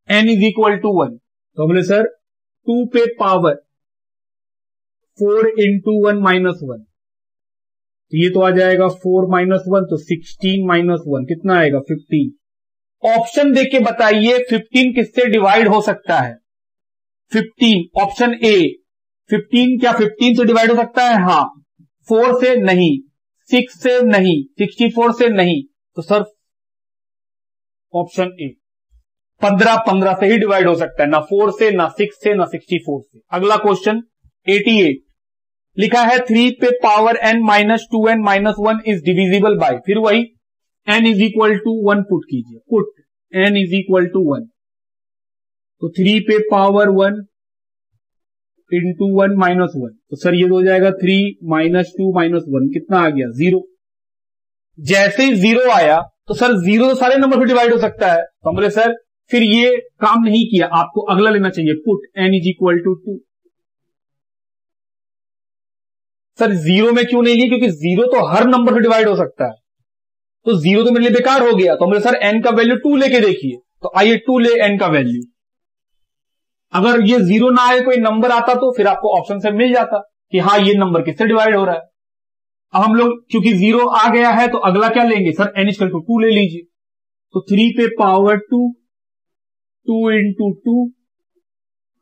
n is equal to 1, तो बोले सर 2 पे पावर 4 इंटू 1 माइनस 1, तो ये तो आ जाएगा 4 माइनस 1, तो 16 माइनस 1 कितना आएगा? 15। ऑप्शन देख के बताइए 15 किससे डिवाइड हो सकता है? 15, ऑप्शन ए 15 क्या 15 से डिवाइड हो सकता है? हाँ। 4 से नहीं, 6 से नहीं, 64 से नहीं, तो सर ऑप्शन ए 15 से ही डिवाइड हो सकता है, ना 4 से, ना 6 से, ना 64 से। अगला क्वेश्चन 88 लिखा है 3 पे power n-2n-1 is divisible bye. फिर वही n is equal to 1 put कीजिए। Put n is equal to 1, तो 3 पे पावर 1 इंटू 1 माइनस 1, तो सर ये हो जाएगा 3 माइनस 2 माइनस 1 कितना आ गया? 0। जैसे ही 0 आया तो सर 0 तो सारे नंबर पे डिवाइड हो सकता है, तो हम बोले सर फिर ये काम नहीं किया, आपको अगला लेना चाहिए। Put n is equal to 2। Sir 0 में क्यों नहीं लिया? क्योंकि 0 तो हर नंबर पे डिवाइड हो सकता है, तो 0 तो मेरे लिए बेकार हो गया। तो हम बोले सर n का वैल्यू 2 लेके देखिए, तो आइए 2 ले n का वैल्यू। अगर ये 0 ना आए कोई नंबर आता तो फिर आपको ऑप्शन से मिल जाता कि हाँ ये नंबर किससे डिवाइड हो रहा है। अब हम लोग क्योंकि 0 आ गया है तो अगला क्या लेंगे? सर n इक्वल टू 2 ले लीजिए। तो 3 पे पावर 2, 2 इंटू 2,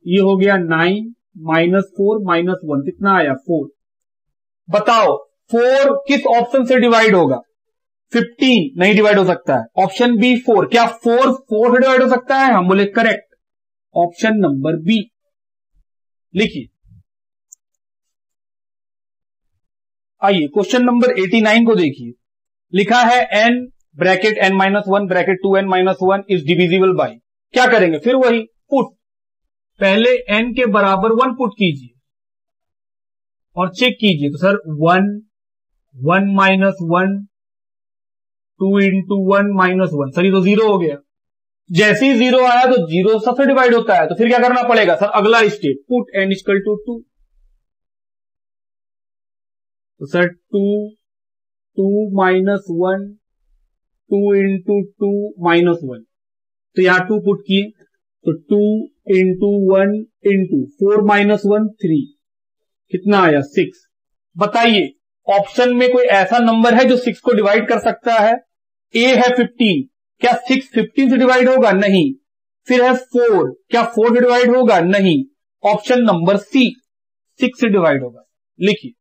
ये हो गया 9 माइनस 4 माइनस 1 कितना आया? 4। बताओ 4 किस ऑप्शन से डिवाइड होगा? 15 नहीं डिवाइड हो सकता है। ऑप्शन बी 4, क्या 4 से डिवाइड हो सकता है? हम बोले करेक्ट, ऑप्शन नंबर बी। लिखिए, आइए क्वेश्चन नंबर 89 को देखिए। लिखा है n bracket n-1 bracket 2n-1 is divisible by. क्या करेंगे? फिर वही पुट, पहले n के बराबर 1 पुट कीजिए और चेक कीजिए, तो sir 1, 1 minus 1, 2 into 1 minus 1, sir ये तो 0 हो गया। जैसे ही 0 आया तो 0 सबसे डिवाइड होता है, तो फिर क्या करना पड़ेगा? सर अगला step, put n equal to 2, तो सर 2 माइनस 1, 2 इंटू 2 माइनस 1, तो यहां 2 पुट किए, तो 2 इंटू 1 इंटू 4 माइनस 1 3, कितना आया? 6। बताइए ऑप्शन में कोई ऐसा नंबर है जो 6 को डिवाइड कर सकता है? ए है 15, क्या 6 15 से डिवाइड होगा? नहीं। फिर है 4, क्या 4 से डिवाइड होगा? नहीं। ऑप्शन नंबर सी 6 से डिवाइड होगा। लिखिए,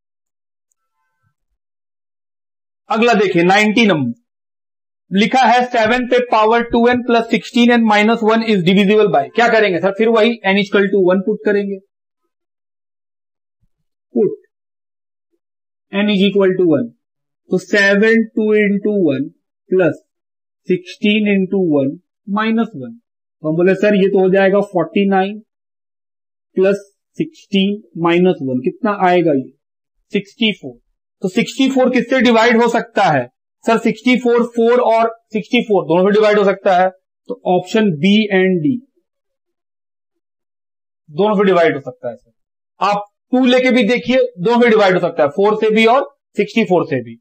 अगला देखिए 90 नंबर लिखा है 7 पे power 2n plus 16n minus 1 is divisible by. क्या करेंगे सर? फिर वही n इक्वल टू 1 पुट करेंगे। Put n is equal to 1, तो 7 2 इंटू 1 प्लस 16 इंटू 1 माइनस 1, तो हम बोले सर ये तो हो जाएगा 49 प्लस 16 माइनस 1 कितना आएगा? ये 64। तो 64 किससे डिवाइड हो सकता है? सर 64 4 और 64 दोनों से डिवाइड हो सकता है, तो ऑप्शन बी एंड डी दोनों से डिवाइड हो सकता है। सर आप 2 लेके भी देखिए, दोनों से डिवाइड हो सकता है, 4 से भी और 64 से भी।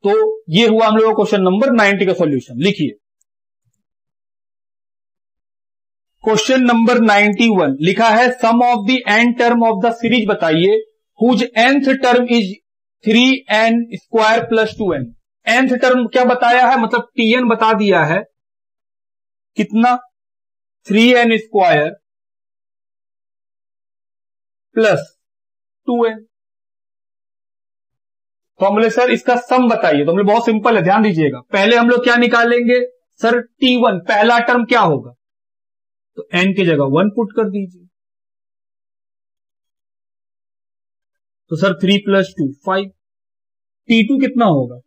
तो ये हुआ हम लोगों का क्वेश्चन नंबर 90 का सॉल्यूशन। लिखिए, क्वेश्चन नंबर 91 लिखा है sum of the n term of the series बताइए whose nth term is 3n square plus 2n। nth term क्या बताया है? मतलब tn बता दिया है, कितना? 3n square plus 2n। तो हम बोले सर इसका सम बताइए, तो हम लोग बहुत सिंपल है, ध्यान दीजिएगा। पहले हम लोग क्या निकालेंगे? सर t1 पहला टर्म क्या होगा? तो n की जगह 1 पुट कर दीजिए, तो सर 3 प्लस 2 5। t2 कितना होगा?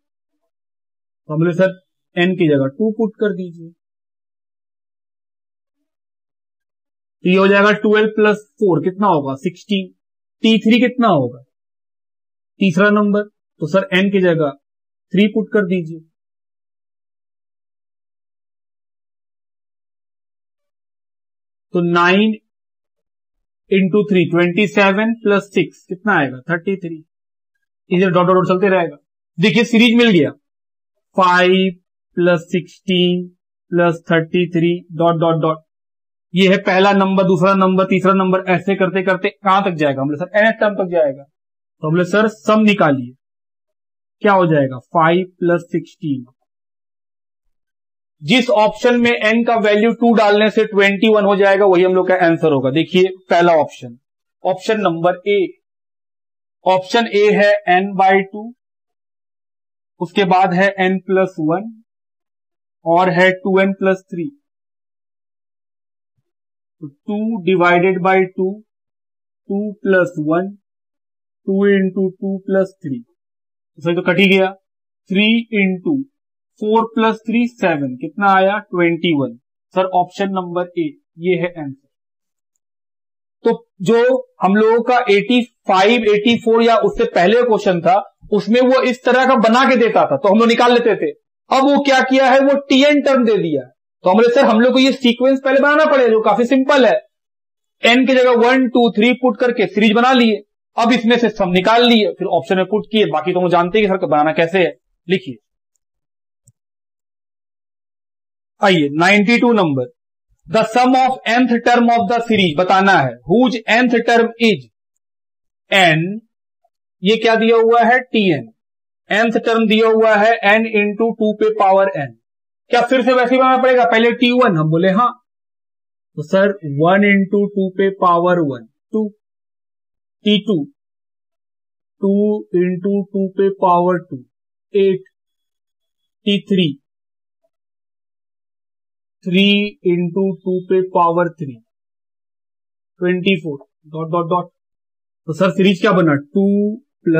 तो हम बोले सर n की जगह 2 पुट कर दीजिए, तो ये हो जाएगा 12 प्लस 4 कितना होगा 16। T3 कितना होगा तीसरा नंबर, तो सर n की जगह 3 पुट कर दीजिए, तो 9 इंटू 3 27 प्लस 6 कितना आएगा 33। इधर डॉट डॉट चलते रहेगा। देखिए सीरीज मिल गया 5 plus 16 plus 33 dot dot dot, ये है पहला नंबर, दूसरा नंबर, तीसरा नंबर, ऐसे करते करते कहां तक जाएगा, हमने सर nth टर्म तक जाएगा। तो हमने सर सम निकालिए, क्या हो जाएगा 5 प्लस 16, जिस ऑप्शन में n का वैल्यू 2 डालने से 21 हो जाएगा वही हम लोग का आंसर होगा। देखिए पहला option, option number A, option A है n/2, उसके बाद है n+1 और है 2n + 3, तो 2 डिवाइडेड बाई 2, 2 + 1, 2 इंटू 2 + 3, सही तो कट ही गया। 3 इंटू 4 + 3 7 कितना आया 21। सर ऑप्शन नंबर ए ये है आंसर। तो जो हम लोगों का 85 84 या उससे पहले क्वेश्चन था उसमें वो इस तरह का बना के देता था तो हम लोग निकाल लेते थे, अब वो क्या किया है वो tn टर्म दे दिया। तो हमने सर हम लोग को ये सीक्वेंस पहले बनाना पड़ेगा जो काफी सिंपल है, n की जगह 1 2 3 पुट करके सीरीज बना लिए, अब इसमें से सम निकाल लिए, फिर ऑप्शन में पुट किए, बाकी तो हम जानते हैं कि सर बनाना कैसे है। लिखिए आइए 92 नंबर, the sum of nth term of the series बताना है, whose nth term is n, ये क्या दिया हुआ है tn, nth टर्म दिया हुआ है n इंटू 2 पे पावर n, क्या फिर से वैसे ही बनाना पड़ेगा, पहले t1 हम बोले हाँ, तो सर 1 इंटू 2 पे पावर 1 2, t2 2 इंटू 2 पे पावर 2 8, t3 3 इंटू 2 पे पावर 3 24 डॉट डॉट डॉट। तो सर सीरीज क्या बना 2 +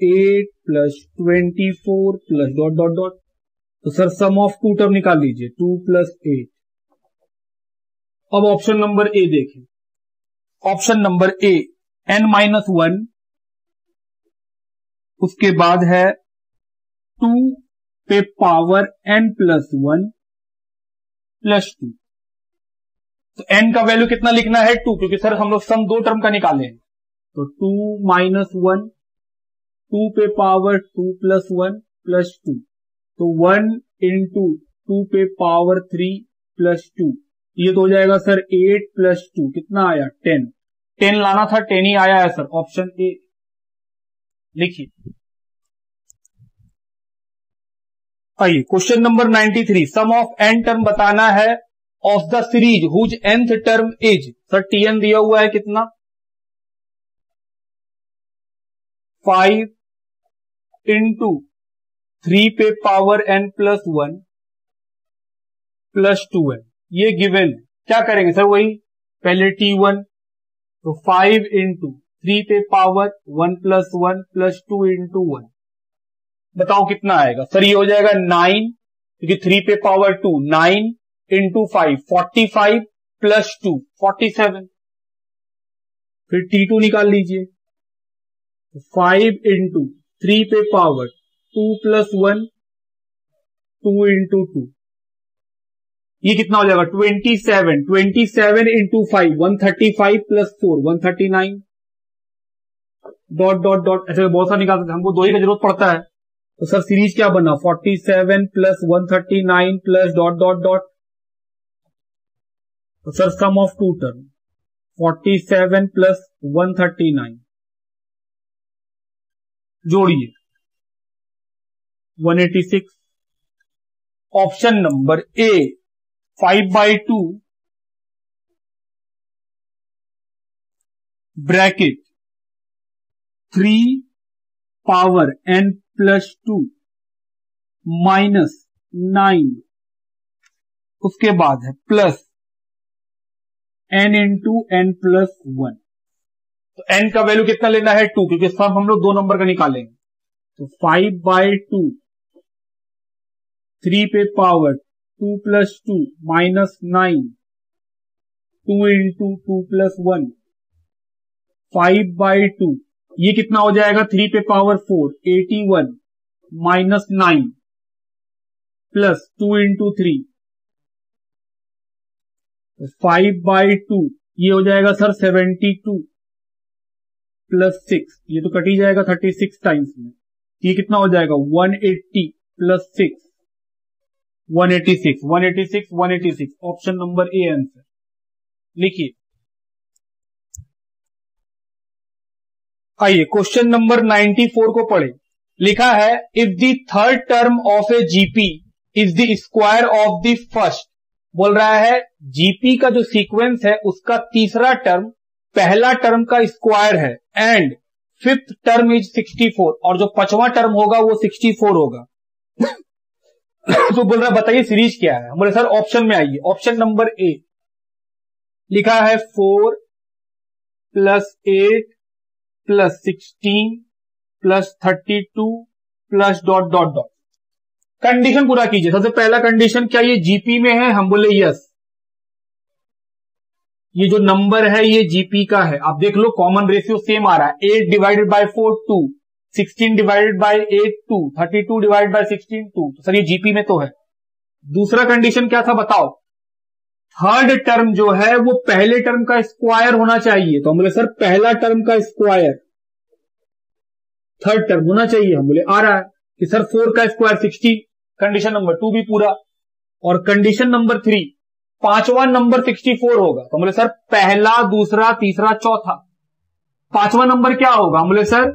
8 + 24 प्लस डॉट डॉट डॉट, तो सर सम ऑफ 2 टर्म निकाल लीजिए 2 + 8। अब ऑप्शन नंबर ए देखें, ऑप्शन नंबर ए n-1, उसके बाद है 2 पे पावर n+1 +2, तो n का वैल्यू कितना लिखना है 2, क्योंकि सर हम लोग सम 2 टर्म का निकाले हैं, तो 2 - 1 2 पे पावर 2 + 1 +2, तो 1 इंटू 2 पे पावर 3 +2, ये तो हो जाएगा सर 8 + 2 कितना आया 10, 10 लाना था 10 ही आया है सर, ऑप्शन ए। लिखिए आइए question number 93, sum of n term बताना है of the series whose nth term is, sir tn दिया हुआ है कितना 5 इंटू 3 पे पावर n+1 +2n, ये गिवन, क्या करेंगे सर वही पहले t1, तो 5 इंटू 3 पे पावर 1+1 +2 इंटू 1, बताओ कितना आएगा सर, ये हो जाएगा 9, क्योंकि 3 पे पावर 2 9 इंटू 5 45 +2 47, फिर t2 निकाल लीजिए, 5 इंटू 3 पे पावर 2 + 1 2 इंटू 2, ये कितना हो जाएगा 27, 27 इंटू 5 135 + 4 139 डॉट डॉट डॉट, ऐसे बहुत सारा निकाल सकते, हमको 2 ही का जरूरत पड़ता है, तो सर सीरीज क्या बना 47 + 139 प्लस डॉट डॉट डॉट, तो सर सम ऑफ 2 टर्म 47 + 139 जोड़िए 186, ऑप्शन नंबर ए 5/2 ब्रैकेट 3 पावर n+2 -9, उसके बाद है प्लस n इंटू n+1, तो n का वैल्यू कितना लेना है 2, क्योंकि सब हम लोग 2 नंबर का निकालेंगे, तो 5/2 3 पे पावर 2 + 2 -9, 2 × 2 + 1, 5/2, ये कितना हो जाएगा 3 पे पावर 4, 81 -9 प्लस 2 × 3, 5/2, ये हो जाएगा सर 72 प्लस 6, ये तो कट ही जाएगा 36 टाइम्स में, ये कितना हो जाएगा 180 plus 6, 186, 186, 186, option number A answer. लिखिए, आइए क्वेश्चन नंबर 94 को पढ़े। लिखा है if the third term of A GP is the square of the first, बोल रहा है जीपी का जो सीक्वेंस है उसका तीसरा टर्म पहला टर्म का स्क्वायर है, एंड फिफ्थ टर्म इज 64, और जो पांचवां टर्म होगा वो 64 होगा। तो बोल रहा है बताइए सीरीज क्या है। बोले सर ऑप्शन में आइए, ऑप्शन नंबर ए लिखा है 4 + 8 + 16 + 32 + ... कंडीशन पूरा कीजिए। सबसे पहला कंडीशन, क्या ये जीपी में है? हम बोले यस, ये जो नंबर है ये जीपी का है। आप देख लो कॉमन रेशियो सेम आ रहा है, 8 / 4 2, 16 / 8 2, 32 / 16 2, तो सर ये जीपी में तो है। दूसरा कंडीशन क्या था बताओ? थर्ड टर्म जो है वो पहले टर्म का स्क्वायर होना चाहिए, तो हम बोले सर पहला टर्म का स्क्वायर थर्ड टर्म होना चाहिए। हम बोले आ रहा है कि सर 4 का स्क्वायर 16, कंडीशन नंबर 2 भी पूरा। और कंडीशन नंबर 3, पांचवा नंबर 64 होगा, तो बोले सर पहला दूसरा तीसरा चौथा। पांचवा नंबर क्या होगा? हम बोले सर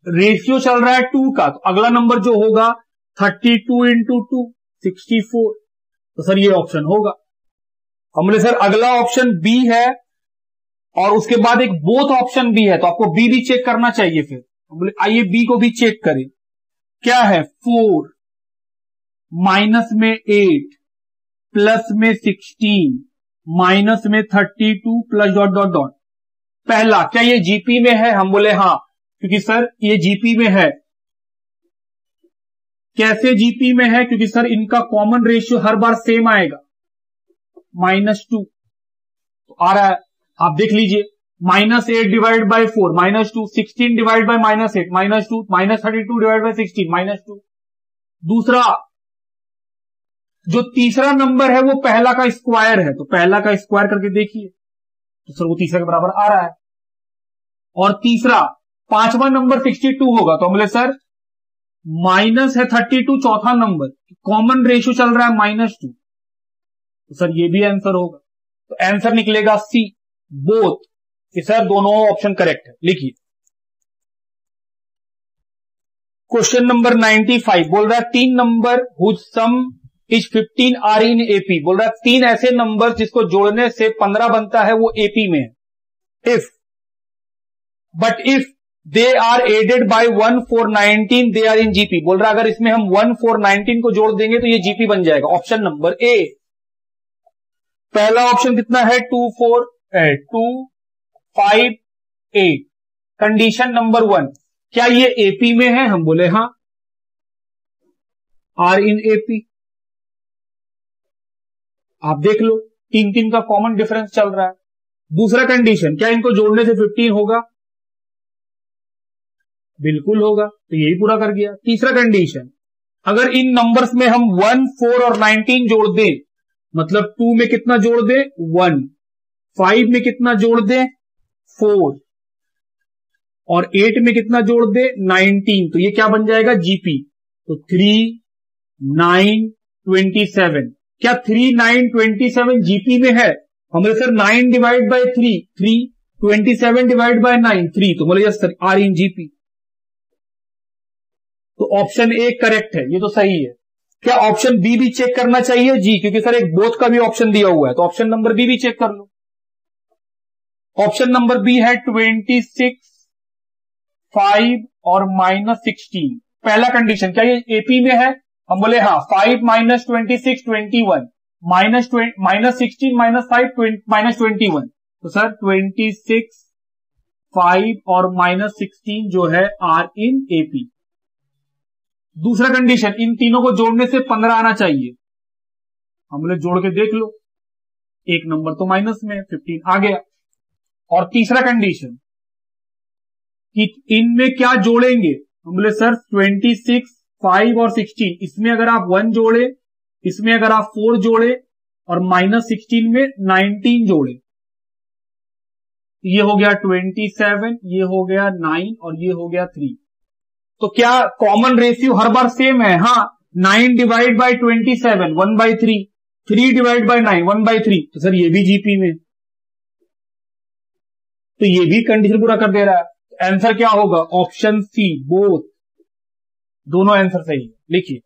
रेशियो चल रहा है 2 का, तो अगला नंबर जो होगा 32 × 2 64, तो सर ये ऑप्शन होगा। हम बोले सर अगला ऑप्शन बी है और उसके बाद एक बोथ ऑप्शन भी है, तो आपको बी भी चेक करना चाहिए। फिर हम बोले आइए बी को भी चेक करें। क्या है? 4 माइनस में 8 प्लस में 16 माइनस में 32 प्लस ... पहला क्या ये जीपी में है? हम बोले हाँ, क्योंकि सर ये जीपी में है। कैसे जीपी में है? क्योंकि सर इनका कॉमन रेशियो हर बार सेम आएगा, -2 तो आ रहा है, आप देख लीजिए। -8 / 4 -2, 16 / -8 -2, -32 / 16 -2। दूसरा जो तीसरा नंबर है वो पहला का स्क्वायर है, तो पहला का स्क्वायर करके देखिए, तो सर वो तीसरे के बराबर आ रहा है। और तीसरा पांचवा नंबर 62 होगा, तो बोले सर माइनस है 32 चौथा नंबर, कॉमन रेशियो चल रहा है -2, तो सर ये भी आंसर होगा। तो आंसर निकलेगा सी, बोथ, कि सर दोनों ऑप्शन करेक्ट है। लिखिए क्वेश्चन नंबर 95 बोल रहा है 3 number whose sum is 15 are in AP. बोल रहा है 3 ऐसे नंबर जिसको जोड़ने से 15 बनता है वो एपी में है। But if they are added by 1 4 19 they are in GP. बोल रहा है अगर इसमें हम 1 4 19 को जोड़ देंगे तो ये जीपी बन जाएगा। ऑप्शन नंबर ए, पहला ऑप्शन कितना है? 2 4 2 5 8। कंडीशन नंबर 1, क्या ये एपी में है? हम बोले हाँ, आर इन एपी। आप देख लो 3 का कॉमन डिफरेंस चल रहा है। दूसरा कंडीशन, क्या इनको जोड़ने से 15 होगा? बिल्कुल होगा, तो यही पूरा कर गया। तीसरा कंडीशन, अगर इन नंबर्स में हम 1 4 और 19 जोड़ दें, मतलब 2 में कितना जोड़ दें? 1, 5 में कितना जोड़ दें? 4, और 8 में कितना जोड़ दें? 19, तो ये क्या बन जाएगा? जीपी। तो 3 9 27। क्या 3 9 27 जीपी में है? हमारे sir 9 divide by 3 3, 27 divide by 9 3, तो बोले yes sir are in GP. तो ऑप्शन ए करेक्ट है, ये तो सही है। क्या ऑप्शन बी भी चेक करना चाहिए? जी, क्योंकि सर एक बोथ का भी ऑप्शन दिया हुआ है, तो ऑप्शन नंबर बी भी चेक कर लो। ऑप्शन नंबर बी है 26 5 और -16। पहला कंडीशन, क्या ये एपी में है? हम बोले हाँ, 5 - 26 21, -16 -5 -21, तो सर 26 5 और -16 जो है आर इन एपी। दूसरा कंडीशन, इन तीनों को जोड़ने से 15 आना चाहिए। हम लोग जोड़ के देख लो, एक नंबर तो माइनस में, 15 आ गया। और तीसरा कंडीशन कि इनमें क्या जोड़ेंगे, हम बोले सर 26, 5 और 16, इसमें अगर आप 1 जोड़े, इसमें अगर आप 4 जोड़े और -16 में 19 जोड़े, ये हो गया 27, ये हो गया 9 और ये हो गया 3। तो क्या कॉमन रेशियो हर बार सेम है? हाँ, 9 डिवाइड बाई 27 1/3, 3 डिवाइड बाई 9 1/3। तो सर ये भी जीपी में, तो ये भी कंडीशन पूरा कर दे रहा है। आंसर क्या होगा? ऑप्शन सी, बोथ, दोनों आंसर सही है। लिखिए